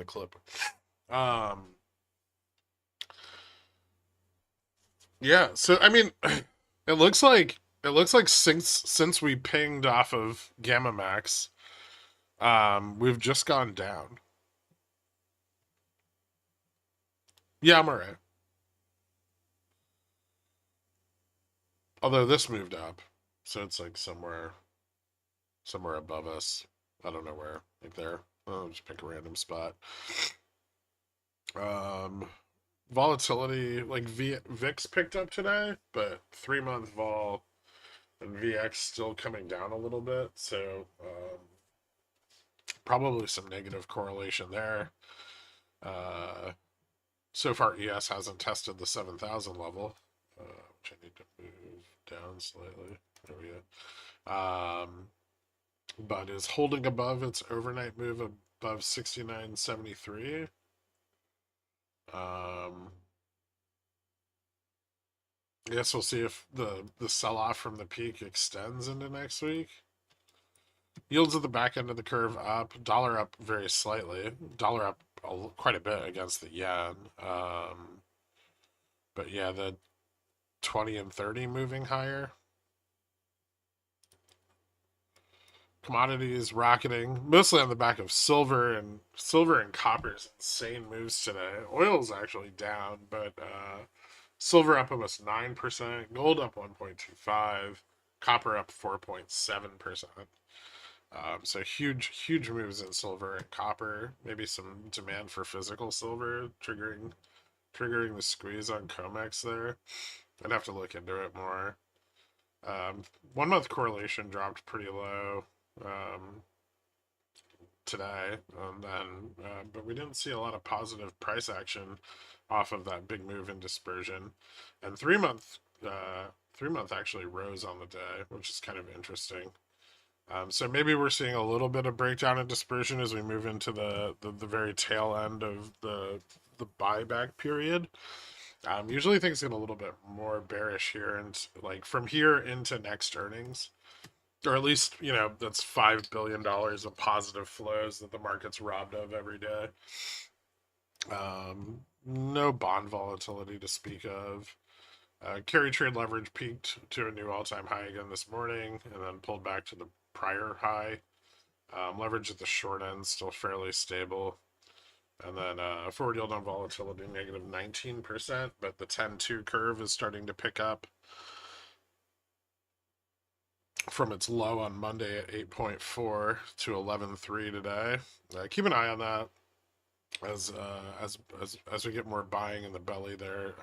clip. Um, yeah. So I mean, it looks like since we pinged off of Gamma Max, we've just gone down. Yeah, I'm alright. Although this moved up, so it's like somewhere above us. I don't know where. Like there. I'll just pick a random spot. Um, Volatility like VIX picked up today, but 3 month vol and VX still coming down a little bit. So probably some negative correlation there. Uh, so far, ES hasn't tested the 7,000 level, which I need to move down slightly. There we go. But is holding above its overnight move above 69.73. Um, I guess we'll see if the sell off from the peak extends into next week. Yields at the back end of the curve up, dollar up very slightly, dollar up quite a bit against the yen. But yeah, the 20 and 30 moving higher. Commodities rocketing, mostly on the back of silver and copper's insane moves today. Oil's actually down, but silver up almost 9%, gold up 1.25, copper up 4.7%. So huge moves in silver and copper. Maybe some demand for physical silver triggering the squeeze on COMEX there. I'd have to look into it more. 1 month correlation dropped pretty low today, and then but we didn't see a lot of positive price action off of that big move in dispersion. And 3 month actually rose on the day, which is kind of interesting. So maybe we're seeing a little bit of breakdown in dispersion as we move into the very tail end of the buyback period. Usually things get a little bit more bearish here, and like from here into next earnings, or at least that's $5 billion of positive flows that the market's robbed of every day. No bond volatility to speak of. Carry trade leverage peaked to a new all-time high again this morning, and then pulled back to the prior high. Leverage at the short end still fairly stable. And then forward yield on volatility negative 19%, but the 10-2 curve is starting to pick up from its low on Monday at 8.4 to 11.3 today. Keep an eye on that as we get more buying in the belly there.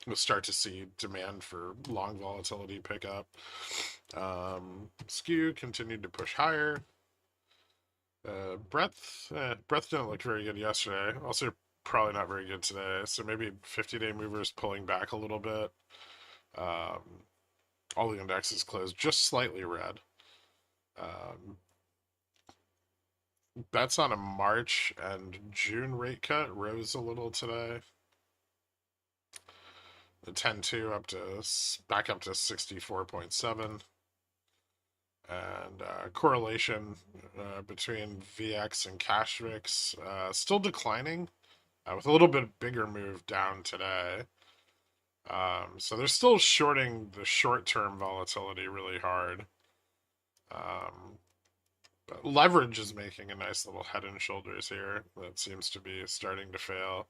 We'll start to see demand for long volatility pick up. Skew continued to push higher. Breadth didn't look very good yesterday. Also, probably not very good today. So maybe 50-day movers pulling back a little bit. All the indexes closed just slightly red. Bets on a March and June rate cut rose a little today. The 10-2 back up to 64.7. And correlation between VX and cash VIX still declining, with a little bit bigger move down today. So they're still shorting the short-term volatility really hard. But leverage is making a nice little head and shoulders here that seems to be starting to fail.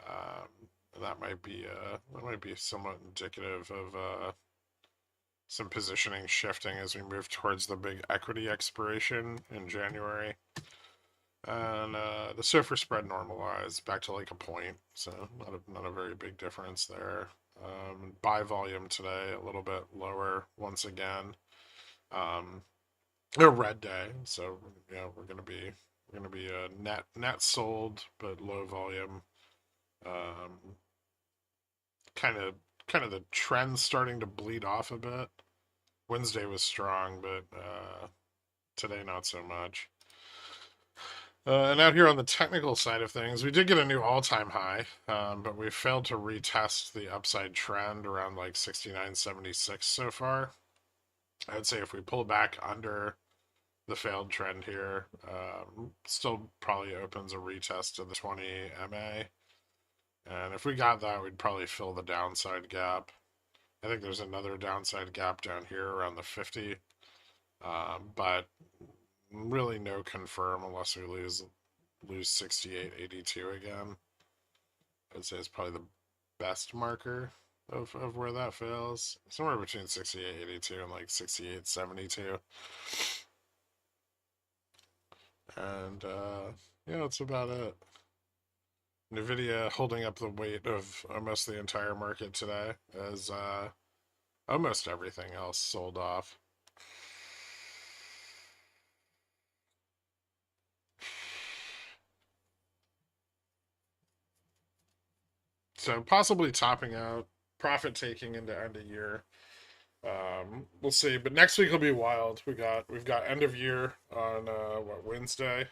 And that might be somewhat indicative of some positioning shifting as we move towards the big equity expiration in January. And the SOFR spread normalized back to like a point, so not a very big difference there. Buy volume today a little bit lower once again. A red day, so we're gonna be net sold but low volume. Kind of the trend starting to bleed off a bit. Wednesday was strong, but today not so much. And out here on the technical side of things, we did get a new all-time high, but we failed to retest the upside trend around like 69.76 so far. I'd say if we pull back under the failed trend here. Still probably opens a retest to the 20 MA. And if we got that, we'd probably fill the downside gap. I think there's another downside gap down here around the 50. But really no confirm unless we lose 68.82 again. I'd say it's probably the best marker of where that fails. Somewhere between 68.82 and like 68.72. And yeah, that's about it. Nvidia holding up the weight of almost the entire market today as almost everything else sold off. So possibly topping out, profit taking into end of year. We'll see, but next week will be wild. We've got end of year on Wednesday,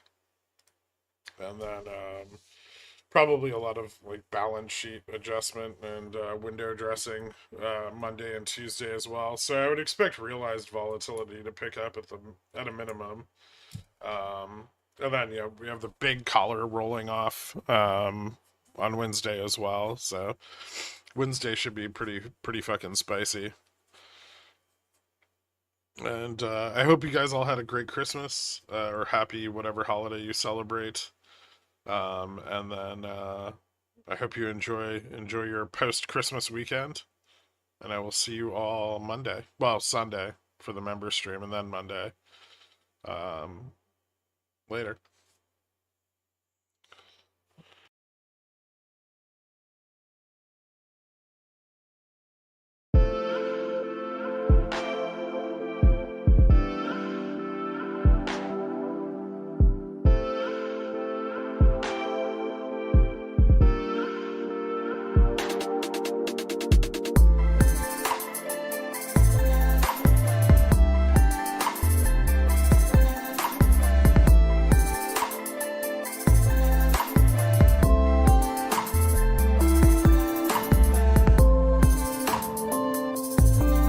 and then probably a lot of like balance sheet adjustment and window dressing Monday and Tuesday as well. So I would expect realized volatility to pick up at a minimum. And then we have the big collar rolling off on Wednesday as well. So Wednesday should be pretty fucking spicy. And I hope you guys all had a great Christmas or happy whatever holiday you celebrate. And then I hope you enjoy your post Christmas weekend. And I will see you all Monday. Well, Sunday for the member stream, and then Monday. Later.